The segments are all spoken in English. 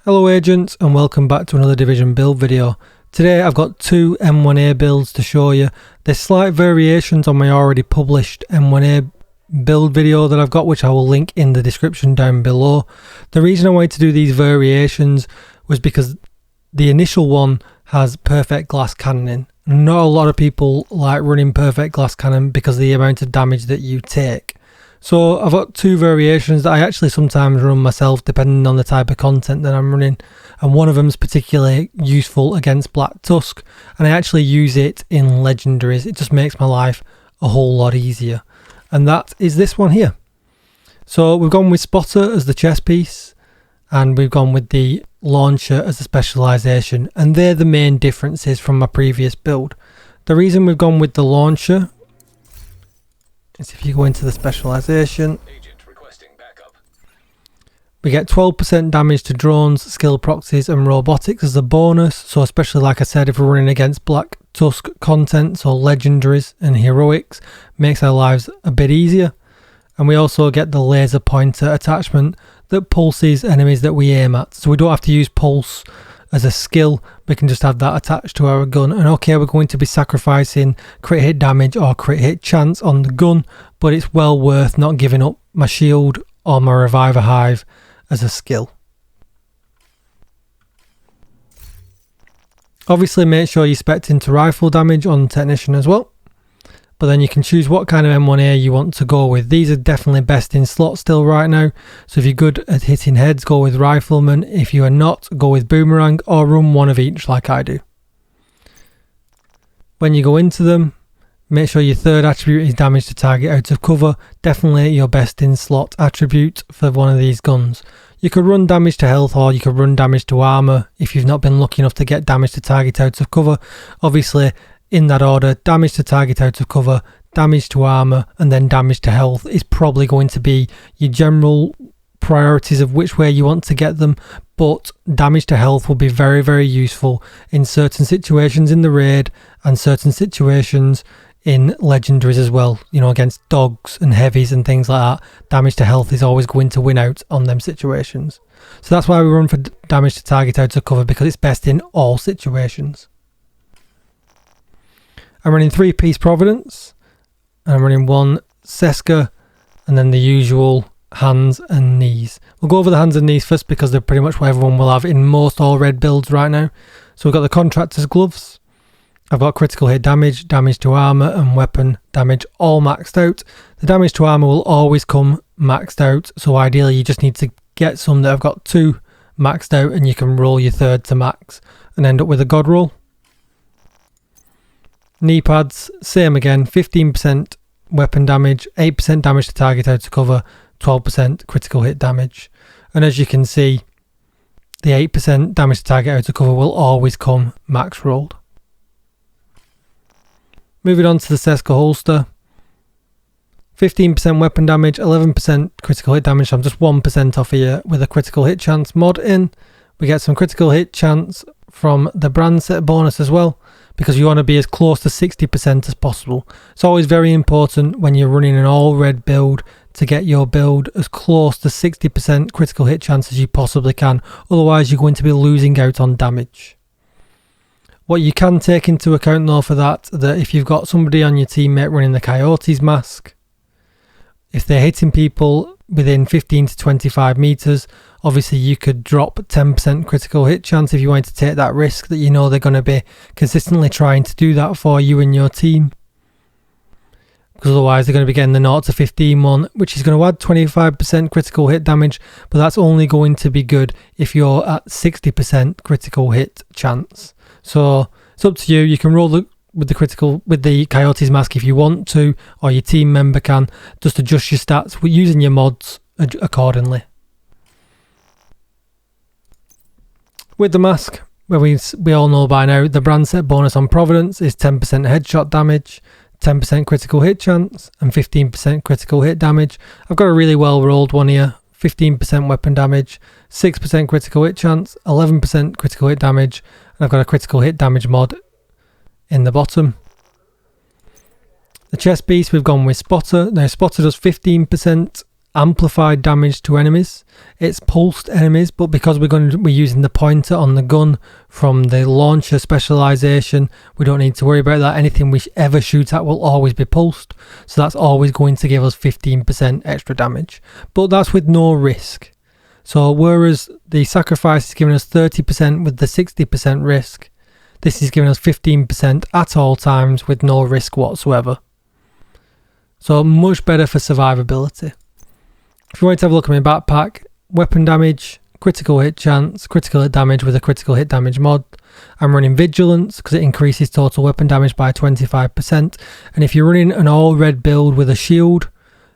Hello agents and welcome back to another Division build video. Today I've got two M1A builds to show you. There's slight variations on my already published M1A build video that I've got, which I will link in the description down below. The reason I wanted to do these variations was because the initial one has perfect glass cannoning. Not a lot of people like running perfect glass cannon because of the amount of damage that you take. So I've got two variations that I actually sometimes run myself depending on the type of content that I'm running, and one of them is particularly useful against Black Tusk, and I actually use it in legendaries. It just makes my life a whole lot easier, and that is this one here. So we've gone with Spotter as the chess piece, and we've gone with the launcher as a specialization, and they're the main differences from my previous build. The reason we've gone with the launcher is if you go into the specialization, we get 12% damage to drones, skill proxies and robotics as a bonus. So especially, like I said, if we're running against Black Tusk content, so legendaries and heroics, makes our lives a bit easier. And we also get the laser pointer attachment that pulses enemies that we aim at, so we don't have to use pulse as a skill, we can just have that attached to our gun. And okay, we're going to be sacrificing crit hit damage or crit hit chance on the gun, but it's well worth not giving up my shield or my reviver hive as a skill. Obviously make sure you spec into rifle damage on technician as well, but then you can choose what kind of M1A you want to go with. These are definitely best in slot still right now, so if you're good at hitting heads, go with rifleman. If you are not, go with boomerang or run one of each like I do. When you go into them, make sure your third attribute is damage to target out of cover. Definitely your best in slot attribute for one of these guns. You could run damage to health or you could run damage to armor if you've not been lucky enough to get damage to target out of cover. Obviously, in that order, damage to target out of cover, damage to armor, and then damage to health is probably going to be your general priorities of which way you want to get them, but damage to health will be very, very useful in certain situations in the raid and certain situations in legendaries as well. You know, against dogs and heavies and things like that, damage to health is always going to win out on them situations. So that's why we run for damage to target out of cover, because it's best in all situations. I'm running 3-piece Providence, and I'm running 1 Seska, and then the usual hands and knees. We'll go over the hands and knees first because they're pretty much what everyone will have in most all red builds right now. So we've got the contractor's gloves. I've got critical hit damage, damage to armor and weapon damage all maxed out. The damage to armor will always come maxed out, so ideally you just need to get some that have got 2 maxed out, and you can roll your third to max and end up with a god roll. Knee pads, same again, 15% weapon damage, 8% damage to target out of cover, 12% critical hit damage. And as you can see, the 8% damage to target out of cover will always come max rolled. Moving on to the Seska holster, 15% weapon damage, 11% critical hit damage, so I'm just 1% off here with a critical hit chance mod in. We get some critical hit chance from the brand set bonus as well, because you want to be as close to 60% as possible. It's always very important when you're running an all red build to get your build as close to 60% critical hit chance as you possibly can, otherwise you're going to be losing out on damage. What you can take into account though for that if you've got somebody on your teammate running the Coyote's mask, if they're hitting people within 15 to 25 meters, obviously you could drop 10% critical hit chance if you wanted to take that risk that you know they're going to be consistently trying to do that for you and your team, because otherwise they're going to be getting the 0 to 15 one, which is going to add 25% critical hit damage, but that's only going to be good if you're at 60% critical hit chance. So it's up to you. You can roll with the Coyote's mask if you want to, or your team member can. Just adjust your stats using your mods accordingly. With the mask, where we all know by now, the brand set bonus on Providence is 10% headshot damage, 10% critical hit chance, and 15% critical hit damage. I've got a really well rolled one here. 15% weapon damage, 6% critical hit chance, 11% critical hit damage, and I've got a critical hit damage mod in the bottom. The chest piece, we've gone with Spotter. Now Spotter does 15% amplified damage to enemies. It's pulsed enemies, but because we're using the pointer on the gun from the launcher specialization, we don't need to worry about that. Anything we ever shoot at will always be pulsed, so that's always going to give us 15% extra damage, but that's with no risk. So whereas the sacrifice is giving us 30% with the 60% risk, this is giving us 15% at all times with no risk whatsoever. So much better for survivability. If you want to have a look at my backpack, weapon damage, critical hit chance, critical hit damage with a critical hit damage mod. I'm running vigilance because it increases total weapon damage by 25%. And if you're running an all red build with a shield,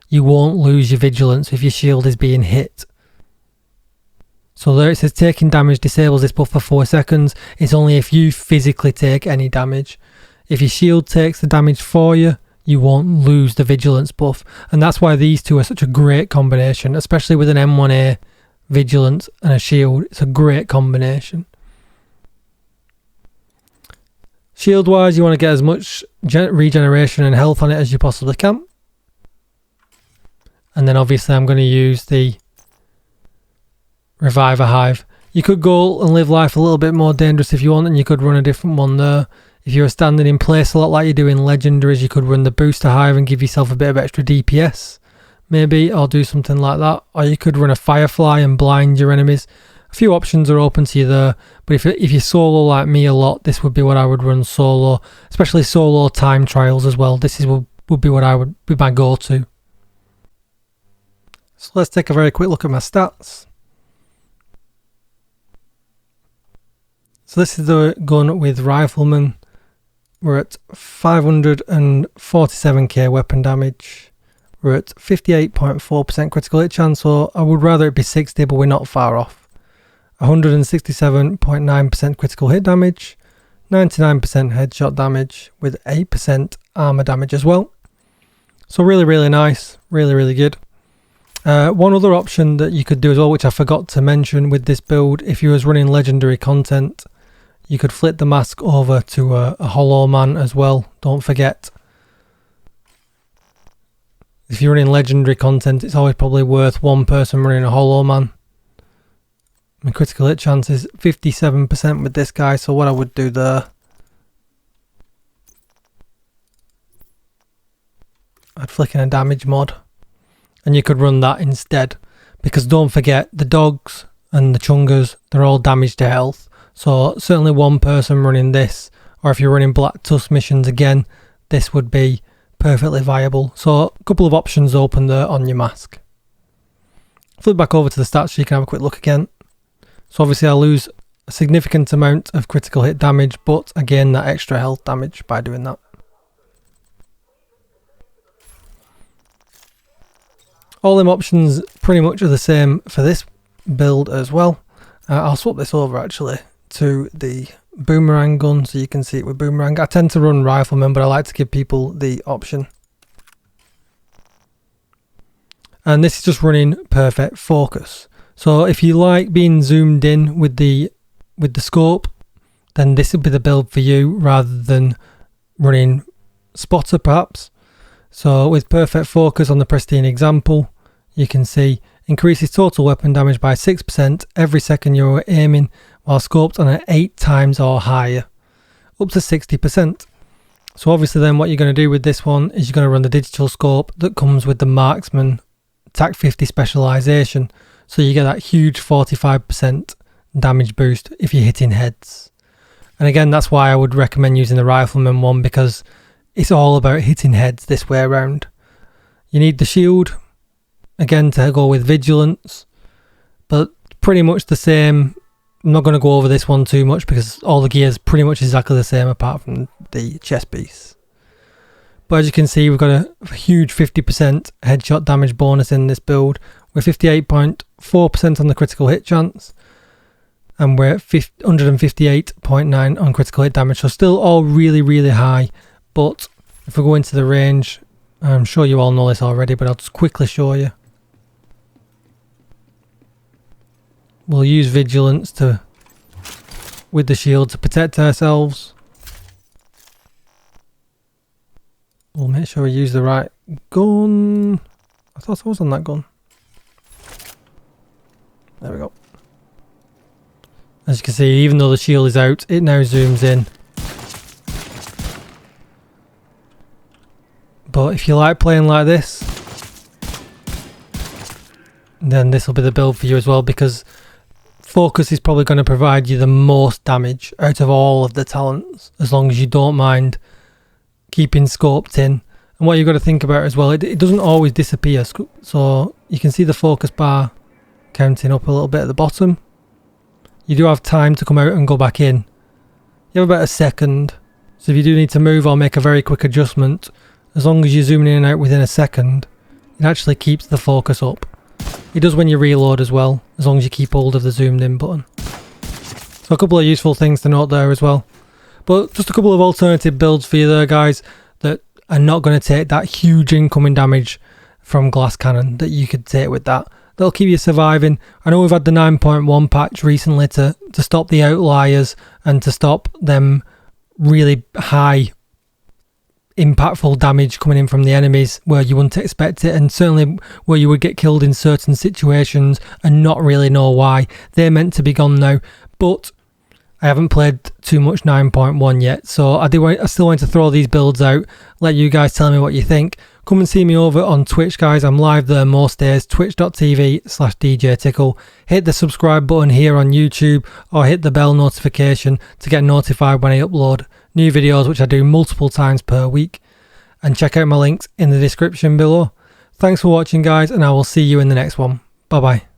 you won't lose your vigilance if your shield is being hit. So there it says taking damage disables this buff for 4 seconds. It's only if you physically take any damage. If your shield takes the damage for you, you won't lose the vigilance buff. And that's why these two are such a great combination, especially with an M1A vigilance and a shield. It's a great combination. Shield wise, you want to get as much regeneration and health on it as you possibly can. And then obviously I'm going to use the Reviver Hive. You could go and live life a little bit more dangerous if you want, and you could run a different one there. If you're standing in place a lot like you do in Legendaries, you could run the Booster Hive and give yourself a bit of extra DPS, maybe, or do something like that. Or you could run a Firefly and blind your enemies. A few options are open to you there, but if you solo like me a lot, this would be what I would run solo, especially solo time trials as well. This would be what I would be my go-to. So let's take a very quick look at my stats. So this is the gun with Rifleman. We're at 547k weapon damage. We're at 58.4% critical hit chance, so I would rather it be 60, but we're not far off. 167.9% critical hit damage, 99% headshot damage with 8% armor damage as well. So really, really nice, really, really good. One other option that you could do as well, which I forgot to mention with this build, if you was running legendary content, you could flip the mask over to a Hollow Man as well, don't forget. If you're running legendary content, it's always probably worth one person running a Hollow Man. My critical hit chance is 57% with this guy, so what I would do there, I'd flick in a damage mod, and you could run that instead, because don't forget, the dogs and the chungers, they're all damage to health. So certainly one person running this, or if you're running Black Tusk missions again, this would be perfectly viable. So a couple of options open there on your mask. Flip back over to the stats so you can have a quick look again. So obviously I lose a significant amount of critical hit damage, but again that extra health damage by doing that. All them options pretty much are the same for this build as well. I'll swap this over actually to the boomerang gun so you can see it with boomerang. I tend to run Rifleman, but I like to give people the option. And this is just running perfect focus. So if you like being zoomed in with the scope, then this would be the build for you rather than running spotter perhaps. So with perfect focus on the pristine example, you can see increases total weapon damage by 6% every second you're aiming, while scoped on an 8 times or higher, up to 60%. So obviously then what you're going to do with this one is you're going to run the digital scope that comes with the Marksman TAC 50 specialization, so you get that huge 45% damage boost if you're hitting heads. And again, that's why I would recommend using the Rifleman one, because it's all about hitting heads this way around. You need the shield, again, to go with vigilance, but pretty much the same. I'm not going to go over this one too much because all the gear is pretty much exactly the same apart from the chest piece. But as you can see, we've got a huge 50% headshot damage bonus in this build. We're 58.4% on the critical hit chance, and we're at 158.9 on critical hit damage. So still all really, really high. But if we go into the range, I'm sure you all know this already, but I'll just quickly show you. We'll use vigilance with the shield to protect ourselves. We'll make sure we use the right gun. I thought I was on that gun. There we go. As you can see, even though the shield is out, it now zooms in. But if you like playing like this, then this will be the build for you as well, because focus is probably going to provide you the most damage out of all of the talents, as long as you don't mind keeping scoped in. And what you've got to think about as well, it doesn't always disappear. So you can see the focus bar counting up a little bit at the bottom. You do have time to come out and go back in. You have about a second. So if you do need to move or make a very quick adjustment, as long as you're zooming in and out within a second, it actually keeps the focus up. It does when you reload as well, as long as you keep hold of the zoomed in button. So a couple of useful things to note there as well. But just a couple of alternative builds for you there, guys, that are not going to take that huge incoming damage from glass cannon that you could take with that. That'll keep you surviving. I know we've had the 9.1 patch recently to stop the outliers and to stop them really high impactful damage coming in from the enemies where you wouldn't expect it, and certainly where you would get killed in certain situations and not really know why. They're meant to be gone now, but I haven't played too much 9.1 yet, so I still want to throw these builds out, let you guys tell me what you think. Come and see me over on Twitch, guys. I'm live there most days, twitch.tv/DJTickle. Hit the subscribe button here on YouTube, or hit the bell notification to get notified when I upload new videos, which I do multiple times per week. And check out my links in the description below. Thanks for watching, guys, and I will see you in the next one. Bye bye.